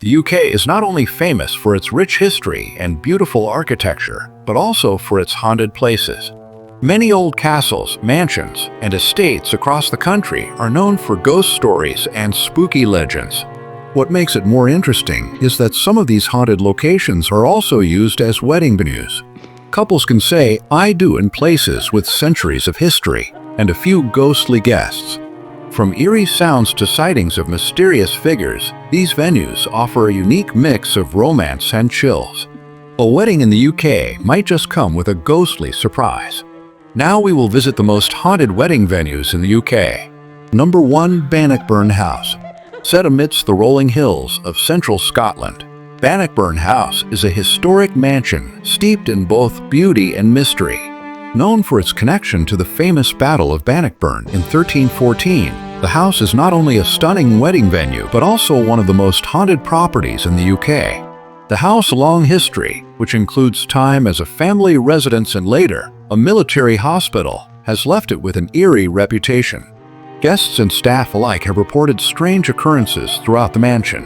The UK is not only famous for its rich history and beautiful architecture, but also for its haunted places. Many old castles, mansions, and estates across the country are known for ghost stories and spooky legends. What makes it more interesting is that some of these haunted locations are also used as wedding venues. Couples can say "I do" in places with centuries of history and a few ghostly guests. From eerie sounds to sightings of mysterious figures, these venues offer a unique mix of romance and chills. A wedding in the UK might just come with a ghostly surprise. Now we will visit the most haunted wedding venues in the UK. Number 1. Bannockburn House. Set amidst the rolling hills of central Scotland, Bannockburn House is a historic mansion steeped in both beauty and mystery. Known for its connection to the famous Battle of Bannockburn in 1314, the house is not only a stunning wedding venue but also one of the most haunted properties in the UK. The house's long history, which includes time as a family residence and later a military hospital, has left it with an eerie reputation. Guests and staff alike have reported strange occurrences throughout the mansion.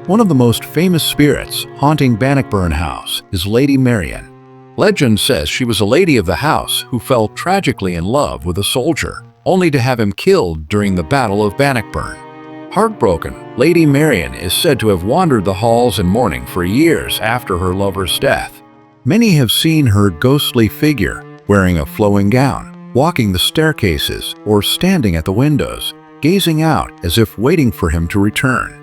One of the most famous spirits haunting Bannockburn House is Lady Marian. Legend says she was a lady of the house who fell tragically in love with a soldier, only to have him killed during the Battle of Bannockburn. Heartbroken, Lady Marian is said to have wandered the halls in mourning for years after her lover's death. Many have seen her ghostly figure, wearing a flowing gown, walking the staircases, or standing at the windows, gazing out as if waiting for him to return.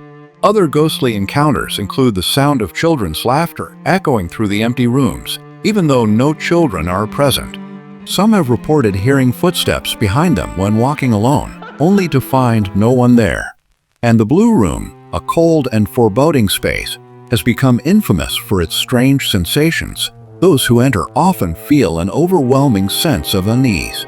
Other ghostly encounters include the sound of children's laughter echoing through the empty rooms, even though no children are present. Some have reported hearing footsteps behind them when walking alone, only to find no one there. And the Blue Room, a cold and foreboding space, has become infamous for its strange sensations. Those who enter often feel an overwhelming sense of unease.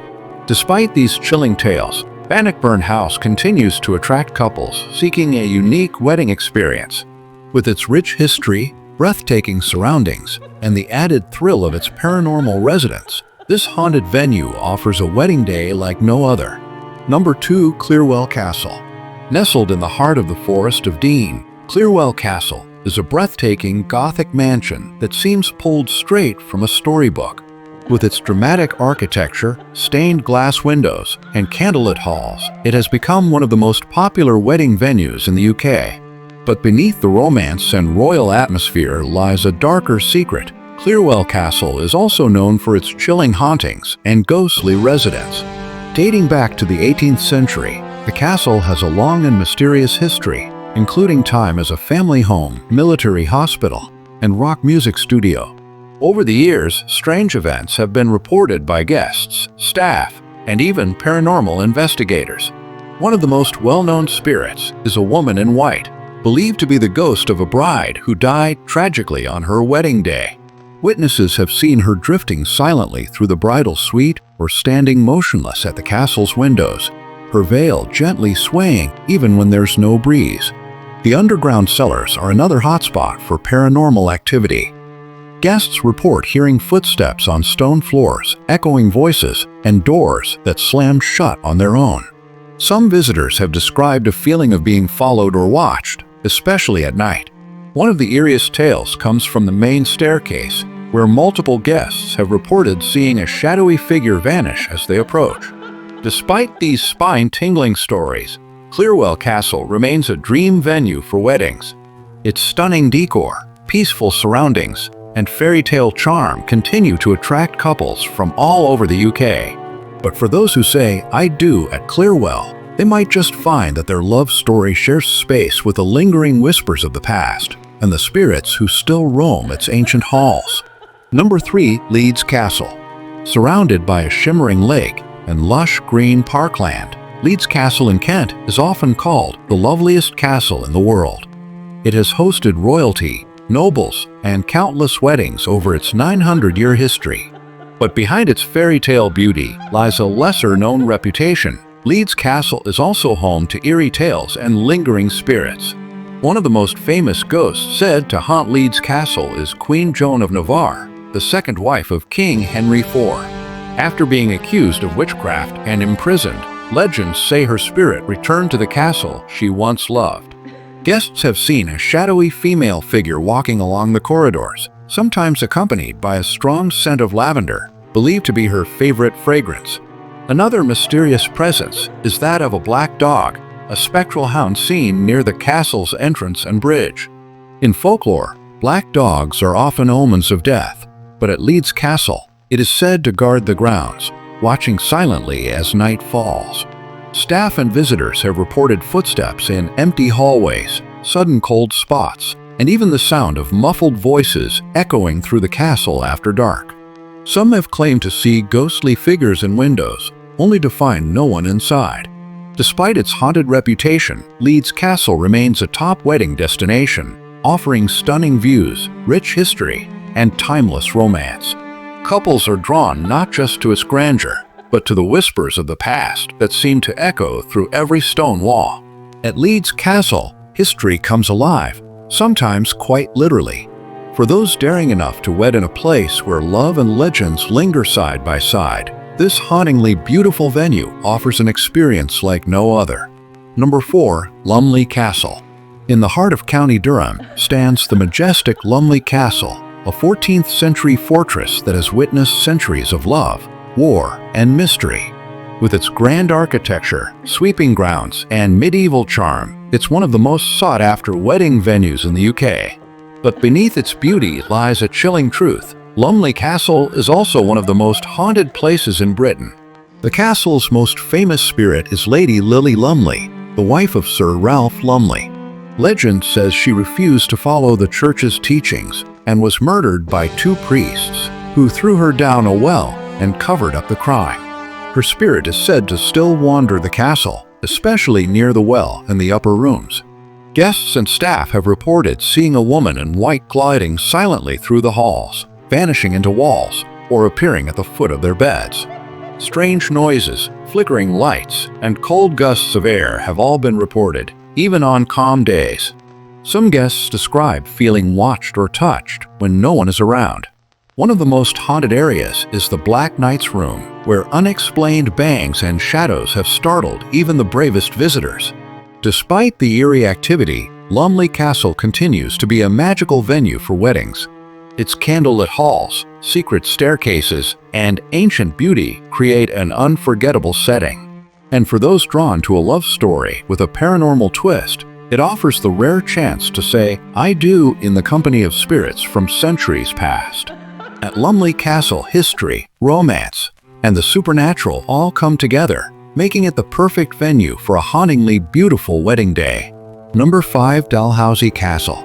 Despite these chilling tales, Bannockburn House continues to attract couples seeking a unique wedding experience. With its rich history, breathtaking surroundings, and the added thrill of its paranormal residents, this haunted venue offers a wedding day like no other. Number 2. Clearwell Castle. Nestled in the heart of the Forest of Dean, Clearwell Castle is a breathtaking Gothic mansion that seems pulled straight from a storybook. With its dramatic architecture, stained glass windows, and candlelit halls, it has become one of the most popular wedding venues in the UK. But beneath the romance and royal atmosphere lies a darker secret. Clearwell Castle is also known for its chilling hauntings and ghostly residents. Dating back to the 18th century, the castle has a long and mysterious history, including time as a family home, military hospital, and rock music studio. Over the years, strange events have been reported by guests, staff, and even paranormal investigators. One of the most well-known spirits is a woman in white, believed to be the ghost of a bride who died tragically on her wedding day. Witnesses have seen her drifting silently through the bridal suite or standing motionless at the castle's windows, her veil gently swaying even when there's no breeze. The underground cellars are another hotspot for paranormal activity. Guests report hearing footsteps on stone floors, echoing voices, and doors that slam shut on their own. Some visitors have described a feeling of being followed or watched, especially at night. One of the eeriest tales comes from the main staircase, where multiple guests have reported seeing a shadowy figure vanish as they approach. Despite these spine-tingling stories, Clearwell Castle remains a dream venue for weddings. Its stunning decor, peaceful surroundings, and fairy tale charm continue to attract couples from all over the UK. But for those who say "I do" at Clearwell, they might just find that their love story shares space with the lingering whispers of the past and the spirits who still roam its ancient halls. Number 3. Leeds Castle. Surrounded by a shimmering lake and lush green parkland, Leeds Castle in Kent is often called the loveliest castle in the world. It has hosted royalty, nobles, and countless weddings over its 900-year history. But behind its fairy tale beauty lies a lesser-known reputation. Leeds Castle is also home to eerie tales and lingering spirits. One of the most famous ghosts said to haunt Leeds Castle is Queen Joan of Navarre, the second wife of King Henry IV. After being accused of witchcraft and imprisoned, legends say her spirit returned to the castle she once loved. Guests have seen a shadowy female figure walking along the corridors, sometimes accompanied by a strong scent of lavender, believed to be her favorite fragrance. Another mysterious presence is that of a black dog, a spectral hound seen near the castle's entrance and bridge. In folklore, black dogs are often omens of death, but at Leeds Castle, it is said to guard the grounds, watching silently as night falls. Staff and visitors have reported footsteps in empty hallways, sudden cold spots, and even the sound of muffled voices echoing through the castle after dark. Some have claimed to see ghostly figures in windows, only to find no one inside. Despite its haunted reputation, Leeds Castle remains a top wedding destination, offering stunning views, rich history, and timeless romance. Couples are drawn not just to its grandeur, but to the whispers of the past that seem to echo through every stone wall. At Leeds Castle, history comes alive, sometimes quite literally. For those daring enough to wed in a place where love and legends linger side by side, this hauntingly beautiful venue offers an experience like no other. Number 4. Lumley Castle. In the heart of County Durham stands the majestic Lumley Castle, a 14th century fortress that has witnessed centuries of love, war, and mystery. With its grand architecture, sweeping grounds, and medieval charm, it's one of the most sought-after wedding venues in the UK. But beneath its beauty lies a chilling truth. Lumley Castle is also one of the most haunted places in Britain. The castle's most famous spirit is Lady Lily Lumley, the wife of Sir Ralph Lumley. Legend says she refused to follow the church's teachings and was murdered by 2 priests, who threw her down a well and covered up the crime. Her spirit is said to still wander the castle, especially near the well and the upper rooms. Guests and staff have reported seeing a woman in white gliding silently through the halls, vanishing into walls, or appearing at the foot of their beds. Strange noises, flickering lights, and cold gusts of air have all been reported, even on calm days. Some guests describe feeling watched or touched when no one is around. One of the most haunted areas is the Black Knight's Room, where unexplained bangs and shadows have startled even the bravest visitors. Despite the eerie activity, Lumley Castle continues to be a magical venue for weddings. Its candlelit halls, secret staircases, and ancient beauty create an unforgettable setting. And for those drawn to a love story with a paranormal twist, it offers the rare chance to say, "I do" in the company of spirits from centuries past. At Lumley Castle, history, romance, and the supernatural all come together, making it the perfect venue for a hauntingly beautiful wedding day. Number 5. Dalhousie Castle.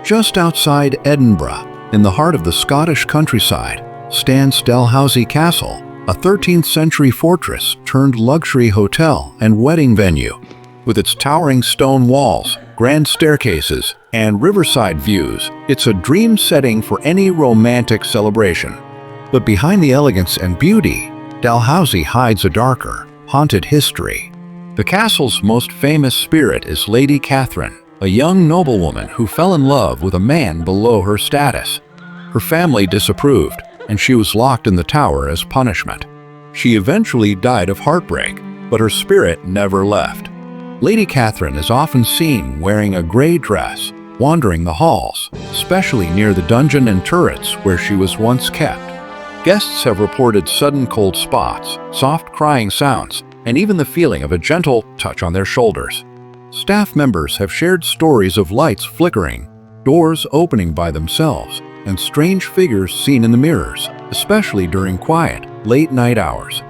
Just outside Edinburgh, in the heart of the Scottish countryside, stands Dalhousie Castle, a 13th century fortress turned luxury hotel and wedding venue. With its towering stone walls, grand staircases, and riverside views, it's a dream setting for any romantic celebration. But behind the elegance and beauty, Dalhousie hides a darker, haunted history. The castle's most famous spirit is Lady Catherine, a young noblewoman who fell in love with a man below her status. Her family disapproved, and she was locked in the tower as punishment. She eventually died of heartbreak, but her spirit never left. Lady Catherine is often seen wearing a gray dress, wandering the halls, especially near the dungeon and turrets where she was once kept. Guests have reported sudden cold spots, soft crying sounds, and even the feeling of a gentle touch on their shoulders. Staff members have shared stories of lights flickering, doors opening by themselves, and strange figures seen in the mirrors, especially during quiet, late-night hours.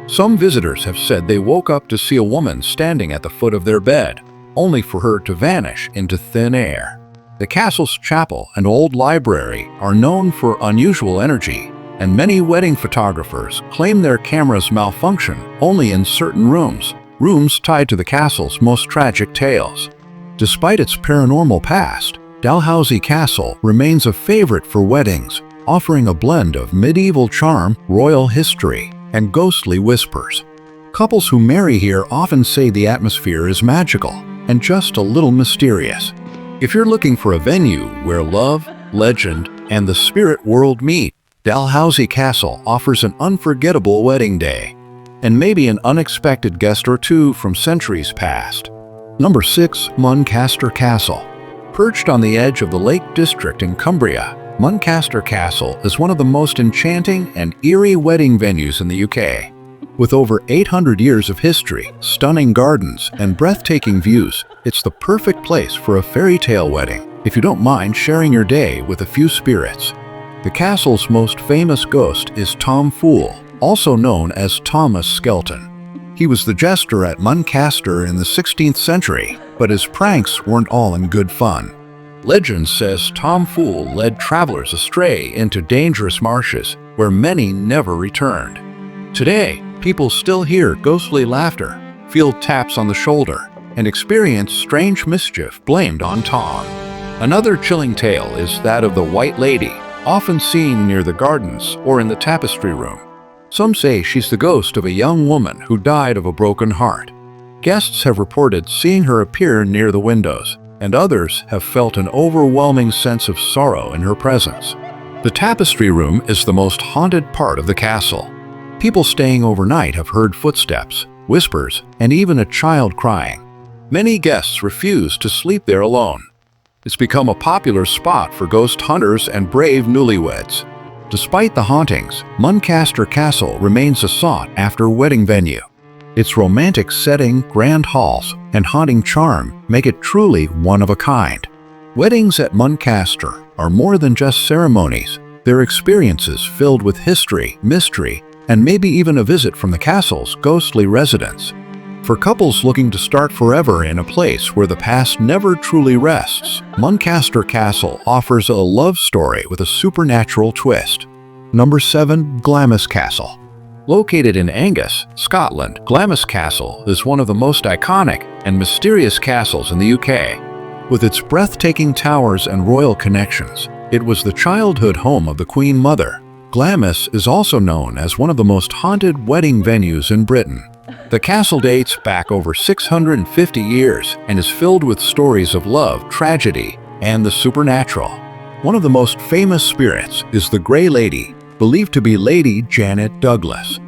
Some visitors have said they woke up to see a woman standing at the foot of their bed, only for her to vanish into thin air. The castle's chapel and old library are known for unusual energy, and many wedding photographers claim their cameras malfunction only in certain rooms tied to the castle's most tragic tales. Despite its paranormal past, Dalhousie Castle remains a favorite for weddings, offering a blend of medieval charm, royal history, and ghostly whispers. Couples who marry here often say the atmosphere is magical and just a little mysterious. If you're looking for a venue where love, legend, and the spirit world meet, Dalhousie Castle offers an unforgettable wedding day, and maybe an unexpected guest or two from centuries past. Number 6. Muncaster Castle. Perched on the edge of the Lake District in Cumbria, Muncaster Castle is one of the most enchanting and eerie wedding venues in the UK. With over 800 years of history, stunning gardens, and breathtaking views, it's the perfect place for a fairy tale wedding, if you don't mind sharing your day with a few spirits. The castle's most famous ghost is Tom Fool, also known as Thomas Skelton. He was the jester at Muncaster in the 16th century, but his pranks weren't all in good fun. Legend says Tom Fool led travelers astray into dangerous marshes where many never returned. Today, people still hear ghostly laughter, feel taps on the shoulder, and experience strange mischief blamed on Tom. Another chilling tale is that of the White Lady, often seen near the gardens or in the tapestry room. Some say she's the ghost of a young woman who died of a broken heart. Guests have reported seeing her appear near the windows, and others have felt an overwhelming sense of sorrow in her presence. The tapestry room is the most haunted part of the castle. People staying overnight have heard footsteps, whispers, and even a child crying. Many guests refuse to sleep there alone. It's become a popular spot for ghost hunters and brave newlyweds. Despite the hauntings, Muncaster Castle remains a sought-after wedding venue. Its romantic setting, grand halls, and haunting charm make it truly one of a kind. Weddings at Muncaster are more than just ceremonies. They're experiences filled with history, mystery, and maybe even a visit from the castle's ghostly residents. For couples looking to start forever in a place where the past never truly rests, Muncaster Castle offers a love story with a supernatural twist. Number 7. Glamis Castle. Located in Angus, Scotland, Glamis Castle is one of the most iconic and mysterious castles in the UK. With its breathtaking towers and royal connections, it was the childhood home of the Queen Mother. Glamis is also known as one of the most haunted wedding venues in Britain. The castle dates back over 650 years and is filled with stories of love, tragedy, and the supernatural. One of the most famous spirits is the Grey Lady, believed to be Lady Janet Douglas.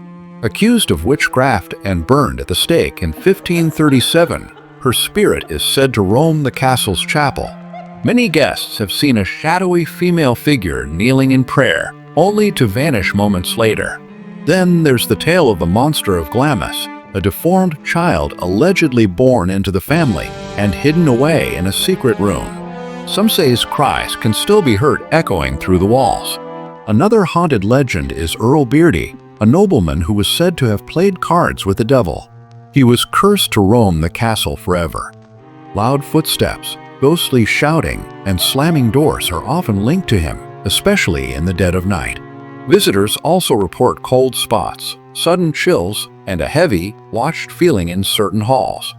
Accused of witchcraft and burned at the stake in 1537, her spirit is said to roam the castle's chapel. Many guests have seen a shadowy female figure kneeling in prayer, only to vanish moments later. Then there's the tale of the monster of Glamis, a deformed child allegedly born into the family and hidden away in a secret room. Some say his cries can still be heard echoing through the walls. Another haunted legend is Earl Beardy, a nobleman who was said to have played cards with the devil. He was cursed to roam the castle forever. Loud footsteps, ghostly shouting, and slamming doors are often linked to him, especially in the dead of night. Visitors also report cold spots, sudden chills, and a heavy, watched feeling in certain halls.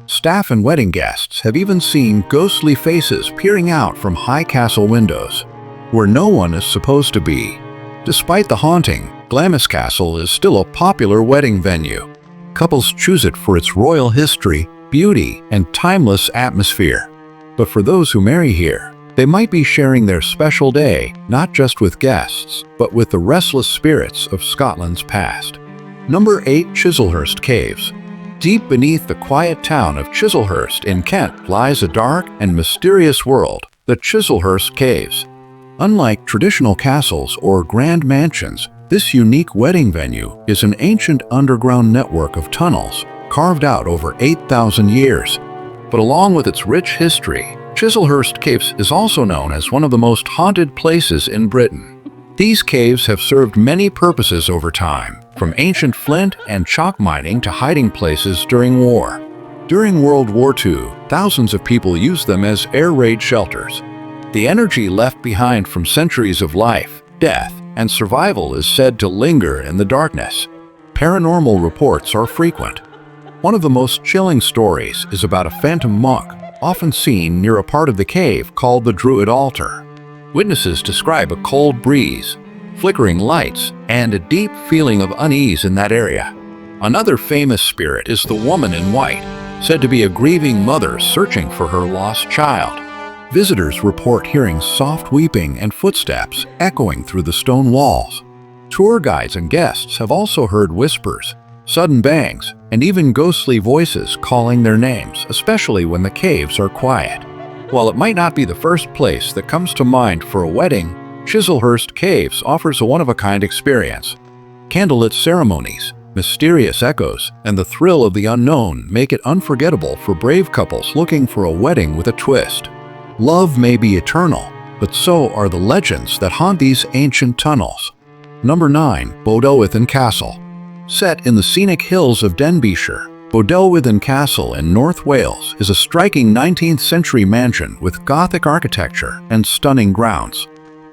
Staff and wedding guests have even seen ghostly faces peering out from high castle windows, where no one is supposed to be. Despite the haunting, Glamis Castle is still a popular wedding venue. Couples choose it for its royal history, beauty, and timeless atmosphere. But for those who marry here, they might be sharing their special day, not just with guests, but with the restless spirits of Scotland's past. Number 8. Chislehurst Caves. Deep beneath the quiet town of Chislehurst in Kent lies a dark and mysterious world, the Chislehurst Caves. Unlike traditional castles or grand mansions, this unique wedding venue is an ancient underground network of tunnels carved out over 8,000 years. But along with its rich history, Chislehurst Caves is also known as one of the most haunted places in Britain. These caves have served many purposes over time, from ancient flint and chalk mining to hiding places during war. During World War II, thousands of people used them as air raid shelters. The energy left behind from centuries of life, death, and survival is said to linger in the darkness. Paranormal reports are frequent. One of the most chilling stories is about a phantom monk, often seen near a part of the cave called the Druid Altar. Witnesses describe a cold breeze, flickering lights, and a deep feeling of unease in that area. Another famous spirit is the Woman in White, said to be a grieving mother searching for her lost child. Visitors report hearing soft weeping and footsteps echoing through the stone walls. Tour guides and guests have also heard whispers, sudden bangs, and even ghostly voices calling their names, especially when the caves are quiet. While it might not be the first place that comes to mind for a wedding, Chislehurst Caves offers a one-of-a-kind experience. Candlelit ceremonies, mysterious echoes, and the thrill of the unknown make it unforgettable for brave couples looking for a wedding with a twist. Love may be eternal, but so are the legends that haunt these ancient tunnels. Number 9. Bodelwyddan Castle. Set in the scenic hills of Denbighshire, Bodelwyddan Castle in North Wales is a striking 19th century mansion with Gothic architecture and stunning grounds.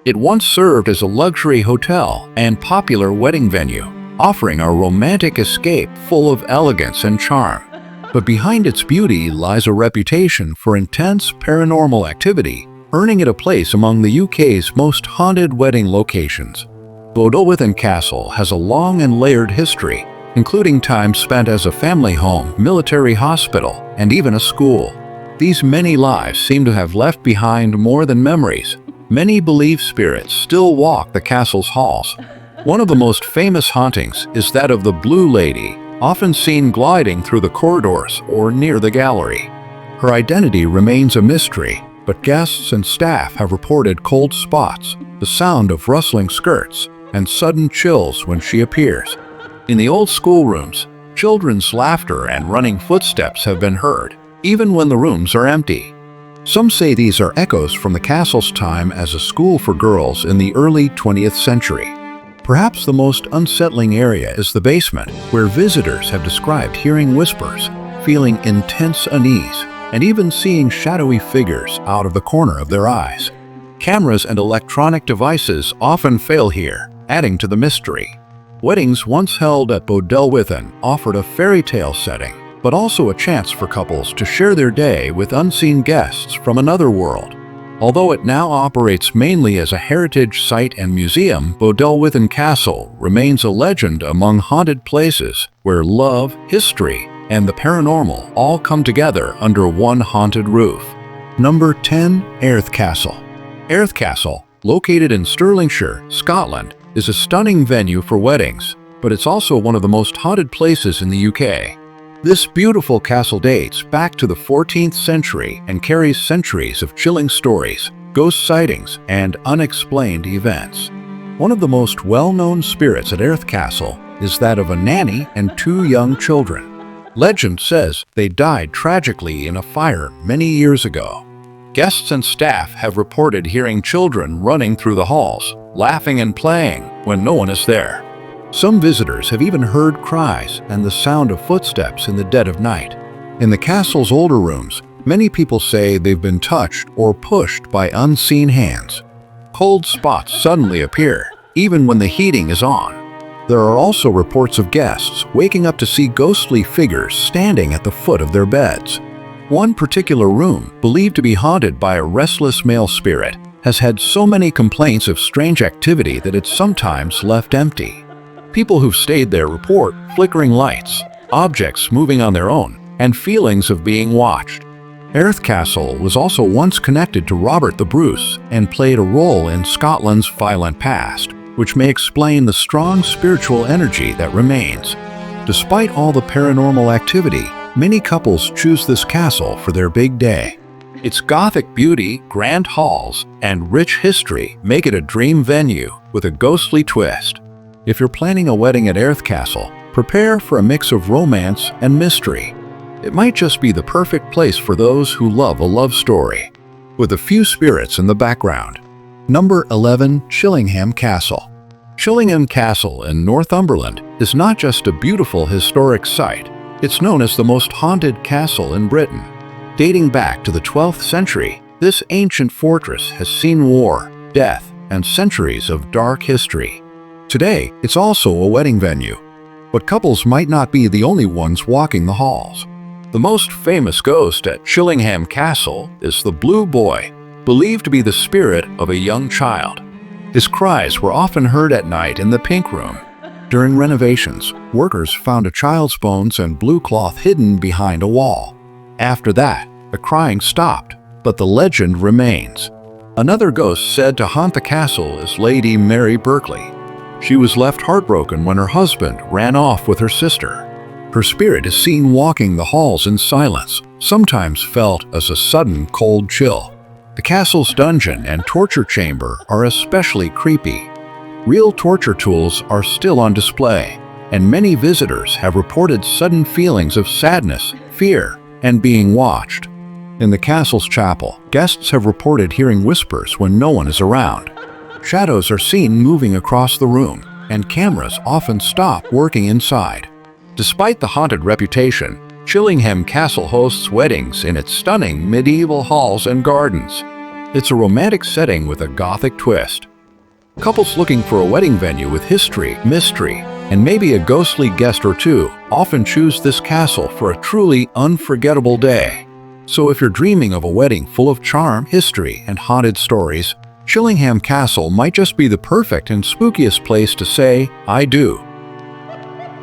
It once served as a luxury hotel and popular wedding venue, offering a romantic escape full of elegance and charm. But behind its beauty lies a reputation for intense paranormal activity, earning it a place among the UK's most haunted wedding locations. Bodelwyddan Castle has a long and layered history, including time spent as a family home, military hospital, and even a school. These many lives seem to have left behind more than memories. Many believe spirits still walk the castle's halls. One of the most famous hauntings is that of the Blue Lady, often seen gliding through the corridors or near the gallery. Her identity remains a mystery, but guests and staff have reported cold spots, the sound of rustling skirts, and sudden chills when she appears. In the old schoolrooms, children's laughter and running footsteps have been heard, even when the rooms are empty. Some say these are echoes from the castle's time as a school for girls in the early 20th century. Perhaps the most unsettling area is the basement, where visitors have described hearing whispers, feeling intense unease, and even seeing shadowy figures out of the corner of their eyes. Cameras and electronic devices often fail here, adding to the mystery. Weddings once held at Bodelwyddan offered a fairy tale setting, but also a chance for couples to share their day with unseen guests from another world. Although it now operates mainly as a heritage site and museum, Bodelwyddan Castle remains a legend among haunted places where love, history, and the paranormal all come together under one haunted roof. Number 10. Airth Castle. Airth Castle, located in Stirlingshire, Scotland, is a stunning venue for weddings, but it's also one of the most haunted places in the UK. This beautiful castle dates back to the 14th century and carries centuries of chilling stories, ghost sightings, and unexplained events. One of the most well-known spirits at Airth Castle is that of a nanny and 2 young children. Legend says they died tragically in a fire many years ago. Guests and staff have reported hearing children running through the halls, laughing and playing when no one is there. Some visitors have even heard cries and the sound of footsteps in the dead of night. In the castle's older rooms, many people say they've been touched or pushed by unseen hands. Cold spots suddenly appear, even when the heating is on. There are also reports of guests waking up to see ghostly figures standing at the foot of their beds. One particular room, believed to be haunted by a restless male spirit, has had so many complaints of strange activity that it's sometimes left empty. People who've stayed there report flickering lights, objects moving on their own, and feelings of being watched. Airth Castle was also once connected to Robert the Bruce and played a role in Scotland's violent past, which may explain the strong spiritual energy that remains. Despite all the paranormal activity, many couples choose this castle for their big day. Its Gothic beauty, grand halls, and rich history make it a dream venue with a ghostly twist. If you're planning a wedding at Airth Castle, prepare for a mix of romance and mystery. It might just be the perfect place for those who love a love story, with a few spirits in the background. Number 11. Chillingham Castle. Chillingham Castle in Northumberland is not just a beautiful historic site, it's known as the most haunted castle in Britain. Dating back to the 12th century, this ancient fortress has seen war, death, and centuries of dark history. Today, it's also a wedding venue, but couples might not be the only ones walking the halls. The most famous ghost at Chillingham Castle is the Blue Boy, believed to be the spirit of a young child. His cries were often heard at night in the Pink Room. During renovations, workers found a child's bones and blue cloth hidden behind a wall. After that, the crying stopped, but the legend remains. Another ghost said to haunt the castle is Lady Mary Berkeley. She was left heartbroken when her husband ran off with her sister. Her spirit is seen walking the halls in silence, sometimes felt as a sudden cold chill. The castle's dungeon and torture chamber are especially creepy. Real torture tools are still on display, and many visitors have reported sudden feelings of sadness, fear, and being watched. In the castle's chapel, guests have reported hearing whispers when no one is around. Shadows are seen moving across the room, and cameras often stop working inside. Despite the haunted reputation, Chillingham Castle hosts weddings in its stunning medieval halls and gardens. It's a romantic setting with a Gothic twist. Couples looking for a wedding venue with history, mystery, and maybe a ghostly guest or two often choose this castle for a truly unforgettable day. So if you're dreaming of a wedding full of charm, history, and haunted stories, Chillingham Castle might just be the perfect and spookiest place to say, "I do."